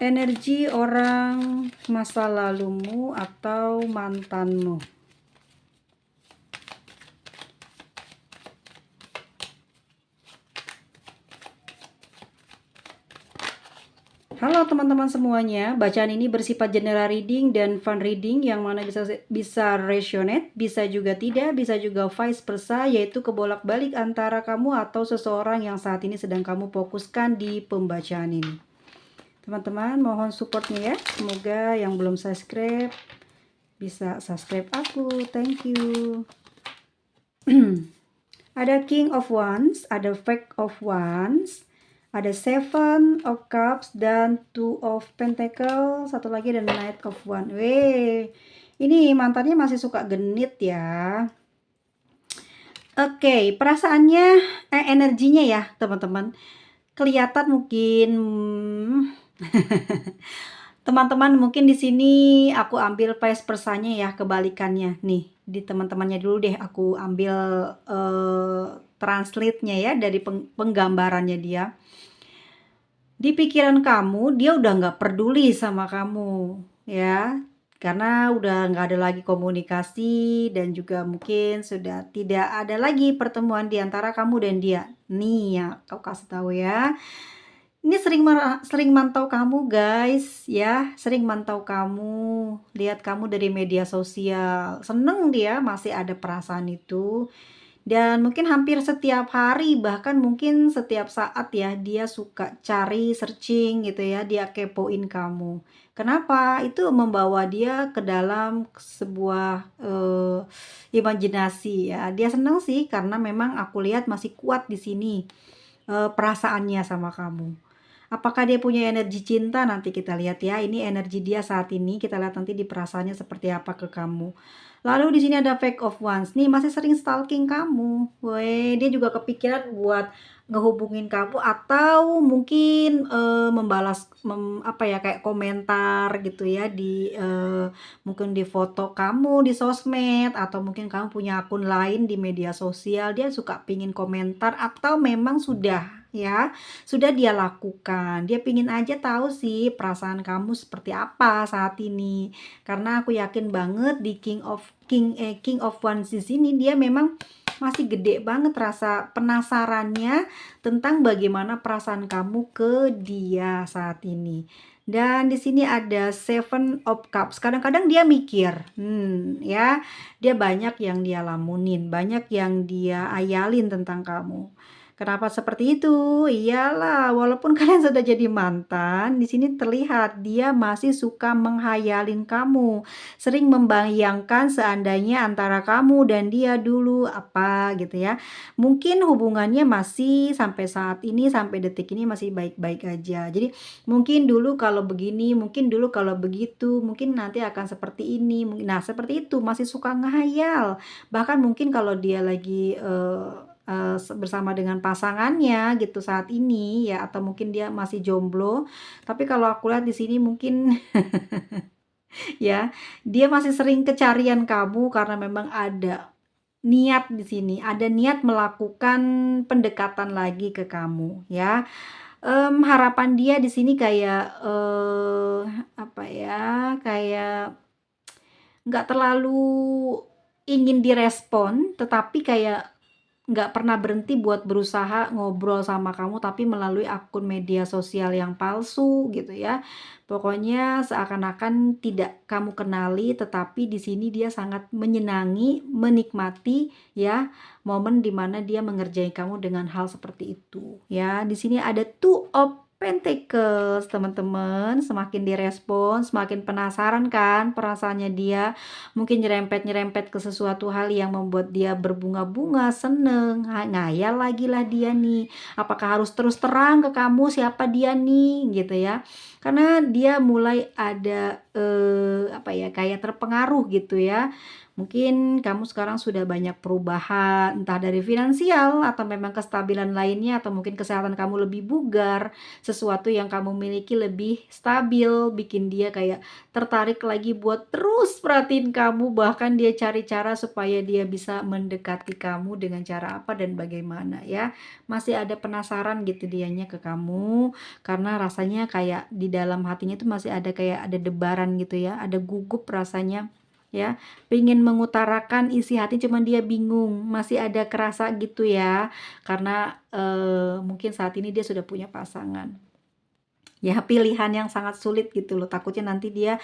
energi orang masa lalumu atau mantanmu. Halo teman-teman semuanya, bacaan ini bersifat general reading dan fun reading yang mana bisa resonate, bisa juga tidak, bisa juga vice versa, yaitu kebolak-balik antara kamu atau seseorang yang saat ini sedang kamu fokuskan di pembacaan ini. Teman-teman mohon supportnya ya, semoga yang belum subscribe bisa subscribe aku, thank you. Ada King of Wands, ada Five of Wands, ada Seven of Cups dan Two of Pentacles, satu lagi dan Knight of Wands. Ini mantannya masih suka genit ya. Oke, perasaannya, energinya ya teman-teman, kelihatan mungkin teman-teman mungkin di sini aku ambil vice versanya ya, kebalikannya nih. Di teman-temannya dulu deh aku ambil translate-nya ya dari penggambarannya dia. Di pikiran kamu dia udah nggak peduli sama kamu ya, karena udah nggak ada lagi komunikasi dan juga mungkin sudah tidak ada lagi pertemuan di antara kamu dan dia. Nih ya, aku kasih tahu ya. Ini sering mantau kamu guys ya, sering mantau kamu, lihat kamu dari media sosial. Seneng dia masih ada perasaan itu. Dan mungkin hampir setiap hari, bahkan mungkin setiap saat ya, dia suka cari, searching gitu ya, dia kepoin kamu. Kenapa? Itu membawa dia ke dalam sebuah imajinasi ya. Dia senang sih karena memang aku lihat masih kuat di sini perasaannya sama kamu. Apakah dia punya energi cinta? Nanti kita lihat ya. Ini energi dia saat ini. Kita lihat nanti di perasaannya seperti apa ke kamu. Lalu di sini ada Five of Wands. Nih masih sering stalking kamu. Weh, dia juga kepikiran buat ngehubungin kamu atau mungkin membalas apa ya, kayak komentar gitu ya di mungkin di foto kamu di sosmed, atau mungkin kamu punya akun lain di media sosial. Dia suka pingin komentar atau memang sudah ya, sudah dia lakukan. Dia pingin aja tahu sih perasaan kamu seperti apa saat ini. Karena aku yakin banget di King of Wands di sini dia memang masih gede banget rasa penasarannya tentang bagaimana perasaan kamu ke dia saat ini. Dan di sini ada Seven of Cups. Kadang-kadang dia mikir, ya, dia banyak yang dia lamunin, banyak yang dia ayalin tentang kamu. Kenapa seperti itu? Iyalah, walaupun kalian sudah jadi mantan, di sini terlihat dia masih suka menghayalin kamu. Sering membayangkan seandainya antara kamu dan dia dulu apa gitu ya. Mungkin hubungannya masih sampai saat ini, sampai detik ini masih baik-baik aja. Jadi mungkin dulu kalau begini, mungkin dulu kalau begitu, mungkin nanti akan seperti ini. Nah, seperti itu masih suka ngehayal. Bahkan mungkin kalau dia lagi bersama dengan pasangannya gitu saat ini ya, atau mungkin dia masih jomblo. Tapi kalau aku lihat di sini mungkin ya, dia masih sering kecarian kamu karena memang ada niat di sini, ada niat melakukan pendekatan lagi ke kamu ya. Harapan dia di sini kayak apa ya, kayak nggak terlalu ingin direspon, tetapi kayak nggak pernah berhenti buat berusaha ngobrol sama kamu, tapi melalui akun media sosial yang palsu gitu ya. Pokoknya seakan-akan tidak kamu kenali, tetapi di sini dia sangat menyenangi, menikmati ya momen dimana dia mengerjai kamu dengan hal seperti itu ya. Di sini ada Two of Pentacles teman-teman, semakin direspon, semakin penasaran kan perasaannya dia. Mungkin nyerempet-nyerempet ke sesuatu hal yang membuat dia berbunga-bunga, seneng, ngayal lagi lah dia nih. Apakah harus terus terang ke kamu siapa dia nih gitu ya. Karena dia mulai ada apa ya, kayak terpengaruh gitu ya. Mungkin kamu sekarang sudah banyak perubahan, entah dari finansial atau memang kestabilan lainnya, atau mungkin kesehatan kamu lebih bugar, sesuatu yang kamu miliki lebih stabil, bikin dia kayak tertarik lagi buat terus perhatiin kamu, bahkan dia cari cara supaya dia bisa mendekati kamu dengan cara apa dan bagaimana ya. Masih ada penasaran gitu dianya ke kamu, karena rasanya kayak di dalam hatinya itu masih ada kayak ada debaran gitu ya, ada gugup rasanya ya, pengen mengutarakan isi hati cuman dia bingung, masih ada kerasa gitu ya, karena mungkin saat ini dia sudah punya pasangan. Ya, pilihan yang sangat sulit gitu loh, takutnya nanti dia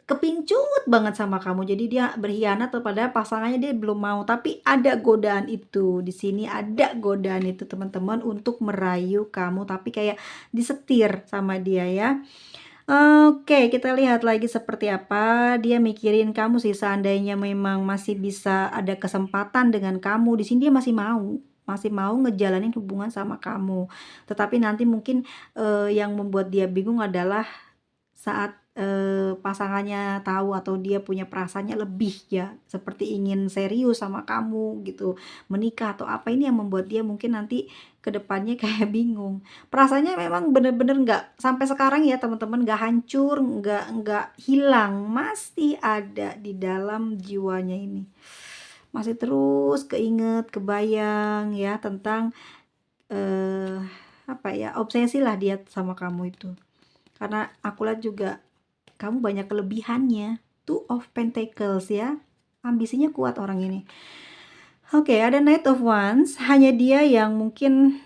kepincut banget sama kamu, jadi dia berkhianat kepada pasangannya, dia belum mau, tapi ada godaan itu, di sini ada godaan itu teman-teman untuk merayu kamu, tapi kayak disetir sama dia ya. Oke, kita lihat lagi seperti apa dia mikirin kamu sih, seandainya memang masih bisa ada kesempatan dengan kamu, di sini dia masih mau ngejalanin hubungan sama kamu. Tetapi nanti mungkin, yang membuat dia bingung adalah saat, pasangannya tahu atau dia punya perasaannya lebih ya, seperti ingin serius sama kamu gitu, menikah atau apa, ini yang membuat dia mungkin nanti ke depannya kayak bingung. Perasaannya memang bener-bener nggak sampai sekarang ya teman-teman, nggak hancur, nggak hilang, masih ada di dalam jiwanya ini. Masih terus keinget, kebayang ya tentang, eee, apa ya, obsesi lah dia sama kamu itu. Karena aku lihat juga kamu banyak kelebihannya. Two of Pentacles ya. Ambisinya kuat orang ini. Oke, ada Knight of Wands. Hanya dia yang mungkin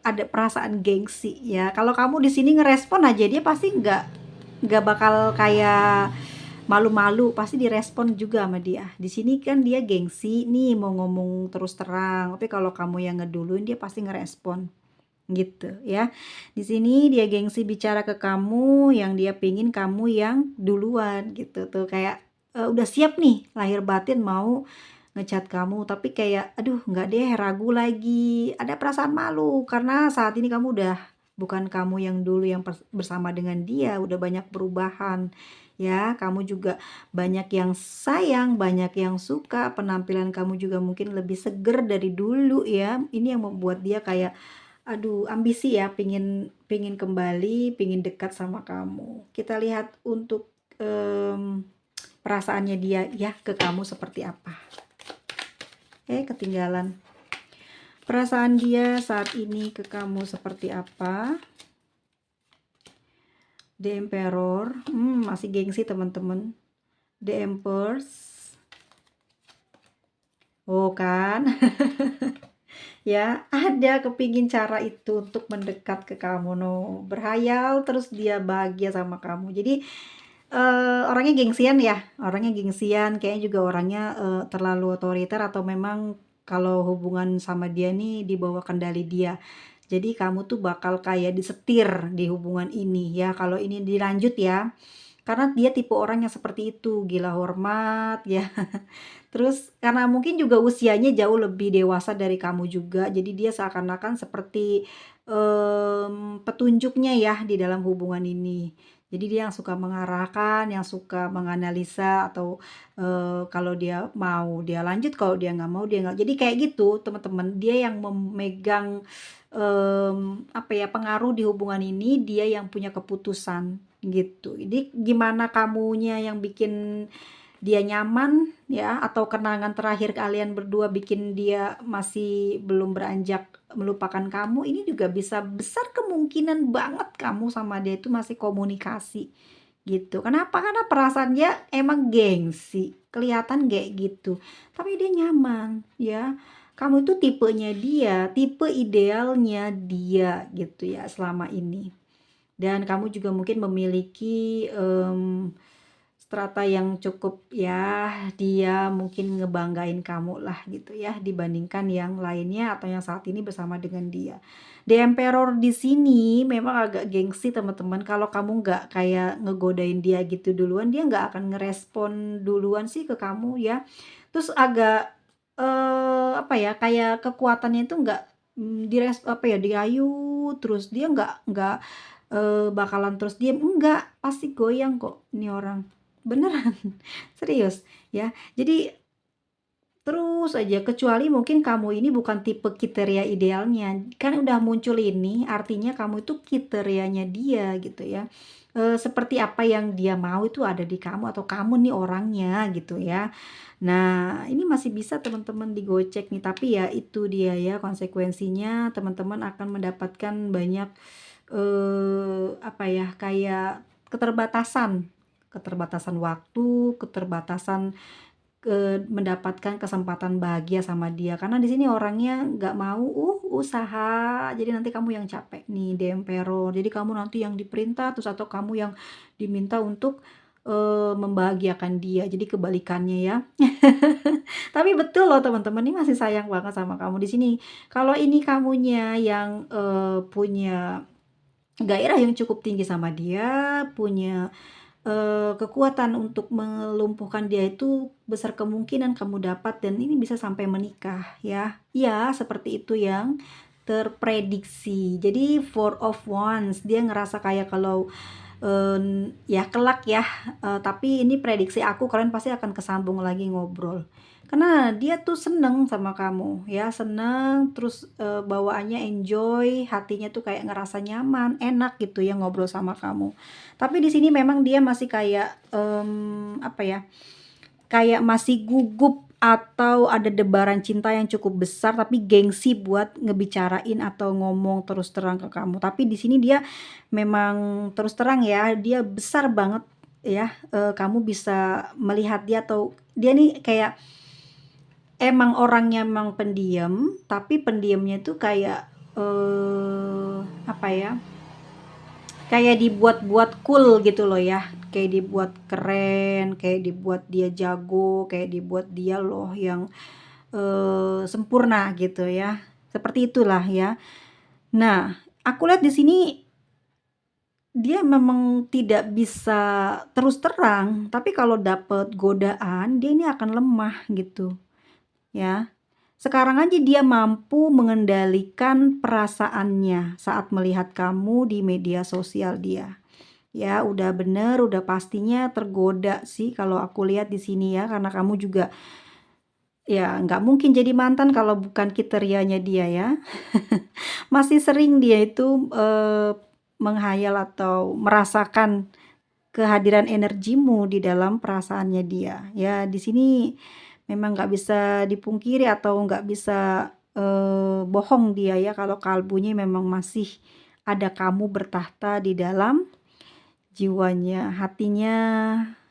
ada perasaan gengsi ya. Kalau kamu di sini ngerespon aja, dia pasti nggak bakal kayak malu-malu, pasti direspon juga sama dia. Di sini kan dia gengsi nih, mau ngomong terus terang. Tapi kalau kamu yang ngeduluin, dia pasti ngerespon gitu ya. Di sini dia gengsi bicara ke kamu, yang dia pingin kamu yang duluan gitu tuh, kayak udah siap nih lahir batin mau ngechat kamu, tapi kayak aduh nggak deh, ragu lagi, ada perasaan malu karena saat ini kamu udah bukan kamu yang dulu yang bersama dengan dia, udah banyak perubahan ya. Kamu juga banyak yang sayang, banyak yang suka, penampilan kamu juga mungkin lebih seger dari dulu ya. Ini yang membuat dia kayak aduh, ambisi ya, pingin kembali, pingin dekat sama kamu. Kita lihat untuk, perasaannya dia ya ke kamu seperti apa. Ketinggalan. Perasaan dia saat ini ke kamu seperti apa? The Emperor, masih gengsi teman-teman. The Empress. Oh kan? Ya, ada kepingin cara itu untuk mendekat ke kamu, no. Berhayal terus dia bahagia sama kamu. Jadi, orangnya gengsian ya, kayaknya juga orangnya, terlalu otoriter atau memang kalau hubungan sama dia nih di bawah kendali dia. Jadi kamu tuh bakal kayak disetir di hubungan ini ya, kalau ini dilanjut ya. Karena dia tipe orang yang seperti itu, gila hormat ya. Terus karena mungkin juga usianya jauh lebih dewasa dari kamu juga, jadi dia seakan-akan seperti, petunjuknya ya di dalam hubungan ini. Jadi dia yang suka mengarahkan, yang suka menganalisa atau, kalau dia mau dia lanjut, kalau dia nggak mau dia nggak, jadi kayak gitu teman-teman. Dia yang memegang, apa ya, pengaruh di hubungan ini, dia yang punya keputusan gitu. Jadi gimana kamunya yang bikin dia nyaman ya, atau kenangan terakhir kalian berdua bikin dia masih belum beranjak melupakan kamu, ini juga bisa besar kemungkinan banget kamu sama dia itu masih komunikasi gitu. Kenapa? Karena perasaan dia emang gengsi, kelihatan kayak gitu, tapi dia nyaman ya. Kamu itu tipenya dia, tipe idealnya dia gitu ya selama ini. Dan kamu juga mungkin memiliki, strata yang cukup ya, dia mungkin ngebanggain kamu lah gitu ya, dibandingkan yang lainnya atau yang saat ini bersama dengan dia. The Emperor di sini memang agak gengsi teman-teman, kalau kamu nggak kayak ngegodain dia gitu duluan, dia nggak akan ngerespon duluan sih ke kamu ya. Terus agak, apa ya, kayak kekuatannya itu nggak, apa ya, dirayu terus, dia nggak bakalan terus diem, enggak, pasti goyang kok ini orang. beneran, serius, ya. Jadi terus aja, kecuali mungkin kamu ini bukan tipe kriteria idealnya. Kan udah muncul ini, artinya kamu itu kriterianya dia gitu ya. Seperti apa yang dia mau itu ada di kamu atau kamu nih orangnya gitu ya. Nah, ini masih bisa teman-teman digocek nih, tapi ya itu dia ya konsekuensinya teman-teman akan mendapatkan banyak, apa ya, kayak keterbatasan keterbatasan waktu, keterbatasan mendapatkan kesempatan bahagia sama dia, karena di sini orangnya nggak mau, usaha, jadi nanti kamu yang capek nih, di jadi kamu nanti yang diperintah, terus atau kamu yang diminta untuk, membahagiakan dia, jadi kebalikannya ya. Tapi betul loh teman-teman, ini masih sayang banget sama kamu di sini. Kalau ini kamunya yang, punya gairah yang cukup tinggi sama dia, punya kekuatan untuk melumpuhkan dia itu besar kemungkinan kamu dapat dan ini bisa sampai menikah ya. Iya, seperti itu yang terprediksi. Jadi four of wands, dia ngerasa kayak kalau, ya kelak ya, tapi ini prediksi aku kalian pasti akan kesambung lagi ngobrol. Karena dia tuh seneng sama kamu ya, seneng terus, bawaannya enjoy, hatinya tuh kayak ngerasa nyaman, enak gitu ya ngobrol sama kamu. Tapi di sini memang dia masih kayak, apa ya, kayak masih gugup atau ada debaran cinta yang cukup besar, tapi gengsi buat ngebicarain atau ngomong terus terang ke kamu. Tapi di sini dia memang terus terang ya, dia besar banget ya, kamu bisa melihat dia atau dia nih kayak emang orangnya emang pendiam, tapi pendiamnya tuh kayak, apa ya, kayak dibuat-buat cool gitu loh ya, kayak dibuat keren, kayak dibuat dia jago, kayak dibuat dia loh yang, sempurna gitu ya, seperti itulah ya. Nah, aku lihat di sini dia memang tidak bisa terus terang, tapi kalau dapet godaan dia ini akan lemah gitu ya. Sekarang aja dia mampu mengendalikan perasaannya saat melihat kamu di media sosial dia. Ya, udah bener, udah pastinya tergoda sih kalau aku lihat di sini ya, karena kamu juga ya nggak mungkin jadi mantan kalau bukan kriterianya dia ya. Masih sering dia itu, menghayal atau merasakan kehadiran energimu di dalam perasaannya dia. Ya, di sini memang nggak bisa dipungkiri atau nggak bisa, bohong dia ya kalau kalbunya memang masih ada kamu bertahta di dalam jiwanya, hatinya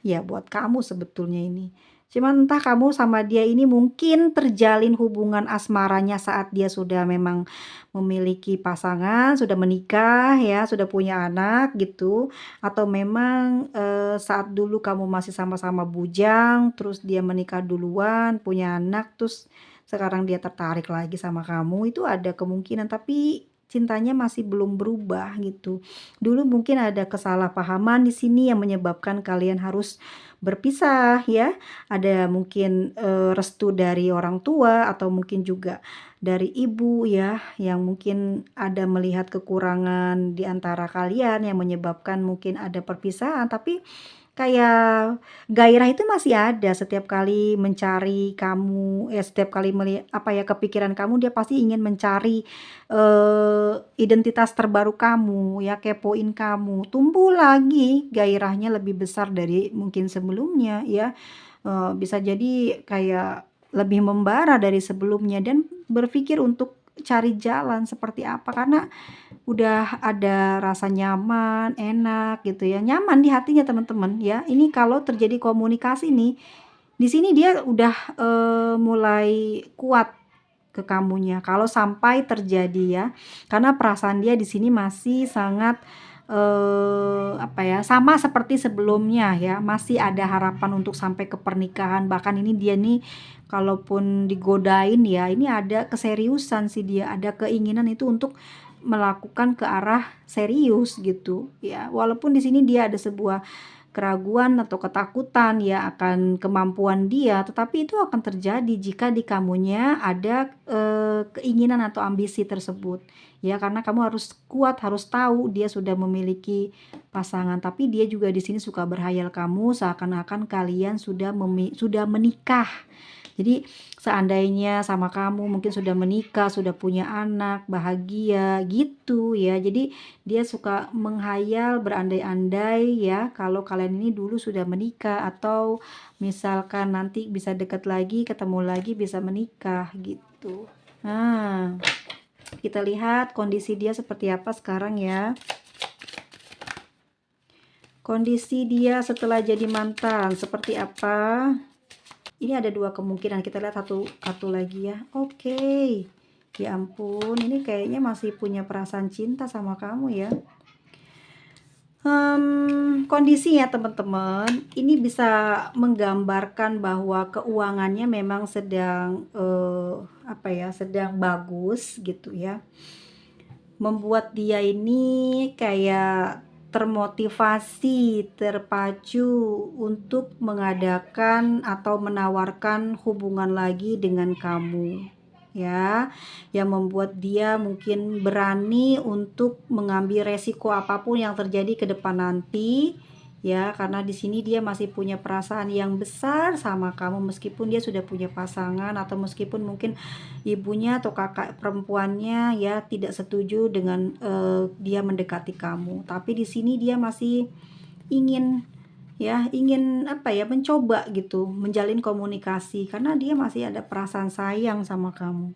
ya buat kamu sebetulnya ini. Cuman entah kamu sama dia ini mungkin terjalin hubungan asmaranya saat dia sudah memang memiliki pasangan, sudah menikah ya, sudah punya anak gitu, atau memang, saat dulu kamu masih sama-sama bujang, terus dia menikah duluan, punya anak, terus sekarang dia tertarik lagi sama kamu, itu ada kemungkinan, tapi cintanya masih belum berubah gitu. Dulu mungkin ada kesalahpahaman di sini yang menyebabkan kalian harus berpisah ya. Ada mungkin, restu dari orang tua atau mungkin juga dari ibu ya, yang mungkin ada melihat kekurangan di antara kalian yang menyebabkan mungkin ada perpisahan, tapi kayak gairah itu masih ada setiap kali mencari kamu, setiap kali apa ya, kepikiran kamu dia pasti ingin mencari, identitas terbaru kamu ya, kepoin kamu, tumbuh lagi gairahnya lebih besar dari mungkin sebelumnya ya, bisa jadi kayak lebih membara dari sebelumnya dan berpikir untuk cari jalan seperti apa, karena udah ada rasa nyaman, enak gitu ya, nyaman di hatinya teman-teman ya. Ini kalau terjadi komunikasi nih, di sini dia udah, mulai kuat ke kamunya kalau sampai terjadi ya. Karena perasaan dia di sini masih sangat, apa ya, sama seperti sebelumnya ya, masih ada harapan untuk sampai ke pernikahan. Bahkan ini dia nih kalaupun digodain ya, ini ada keseriusan sih dia, ada keinginan itu untuk melakukan ke arah serius gitu ya. Walaupun di sini dia ada sebuah keraguan atau ketakutan ya akan kemampuan dia, tetapi itu akan terjadi jika di kamunya ada, keinginan atau ambisi tersebut. Ya karena kamu harus kuat, harus tahu dia sudah memiliki pasangan, tapi dia juga di sini suka berhayal kamu seakan-akan kalian sudah menikah. Jadi seandainya sama kamu mungkin sudah menikah, sudah punya anak, bahagia gitu ya. Jadi dia suka menghayal, berandai-andai ya kalau kalian ini dulu sudah menikah atau misalkan nanti bisa deket lagi, ketemu lagi, bisa menikah gitu. Nah, kita lihat kondisi dia seperti apa sekarang ya. Kondisi dia setelah jadi mantan seperti apa? Ini ada dua kemungkinan, kita lihat satu lagi ya. Oke. Ya ampun, ini kayaknya masih punya perasaan cinta sama kamu ya. Kondisi ya teman-teman, ini bisa menggambarkan bahwa keuangannya memang sedang sedang bagus gitu ya. Membuat dia ini kayak termotivasi, terpacu untuk mengadakan atau menawarkan hubungan lagi dengan kamu ya, yang membuat dia mungkin berani untuk mengambil resiko apapun yang terjadi ke depan nanti ya, karena di sini dia masih punya perasaan yang besar sama kamu meskipun dia sudah punya pasangan atau meskipun mungkin ibunya atau kakak perempuannya ya tidak setuju dengan dia mendekati kamu, tapi di sini dia masih ingin mencoba gitu menjalin komunikasi karena dia masih ada perasaan sayang sama kamu.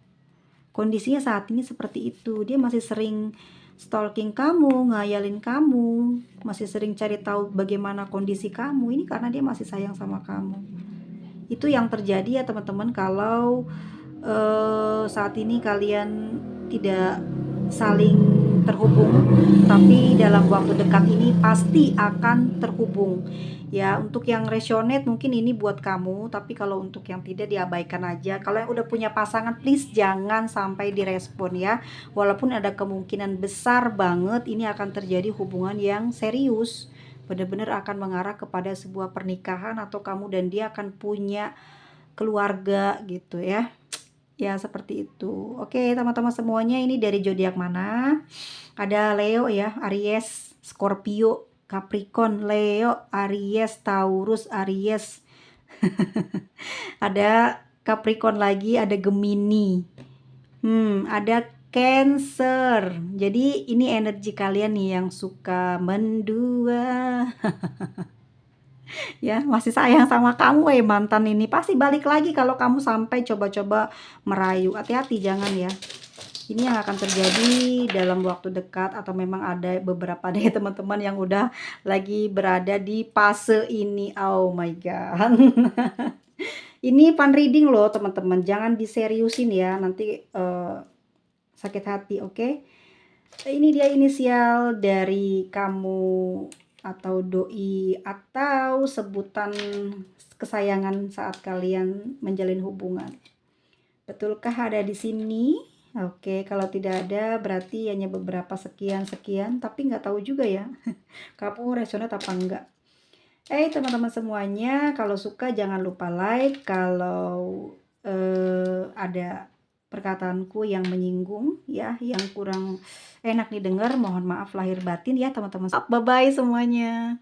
Kondisinya saat ini seperti itu, dia masih sering stalking kamu, ngayalin kamu, masih sering cari tahu bagaimana kondisi kamu. Ini karena dia masih sayang sama kamu. Itu yang terjadi ya teman-teman kalau saat ini kalian tidak saling terhubung, tapi dalam waktu dekat ini pasti akan terhubung ya. Untuk yang resonate mungkin ini buat kamu, tapi kalau untuk yang tidak diabaikan aja. Kalau yang udah punya pasangan please jangan sampai direspon ya, walaupun ada kemungkinan besar banget ini akan terjadi hubungan yang serius, benar-benar akan mengarah kepada sebuah pernikahan atau kamu dan dia akan punya keluarga gitu ya. Ya seperti itu. Oke teman-teman semuanya, ini dari zodiak mana? Ada Leo ya, Aries, Scorpio, Capricorn, Leo, Aries, Taurus, Aries. Ada Capricorn lagi, ada Gemini. Ada Cancer. Jadi ini energi kalian nih yang suka mendua. Ya masih sayang sama kamu mantan ini pasti balik lagi kalau kamu sampai coba-coba merayu. Hati-hati jangan ya, ini yang akan terjadi dalam waktu dekat atau memang ada beberapa deh teman-teman yang udah lagi berada di fase ini. Oh my god. Ini fun reading loh teman-teman, jangan diseriusin ya nanti sakit hati. Oke, ini dia inisial dari kamu atau doi atau sebutan kesayangan saat kalian menjalin hubungan. Betulkah ada di sini? Oke, kalau tidak ada berarti hanya beberapa sekian, tapi nggak tahu juga ya kamu resonate apa enggak. Teman-teman semuanya, kalau suka jangan lupa like. Kalau ada perkataanku yang menyinggung ya, yang kurang enak didengar, mohon maaf lahir batin ya teman-teman. Bye bye semuanya.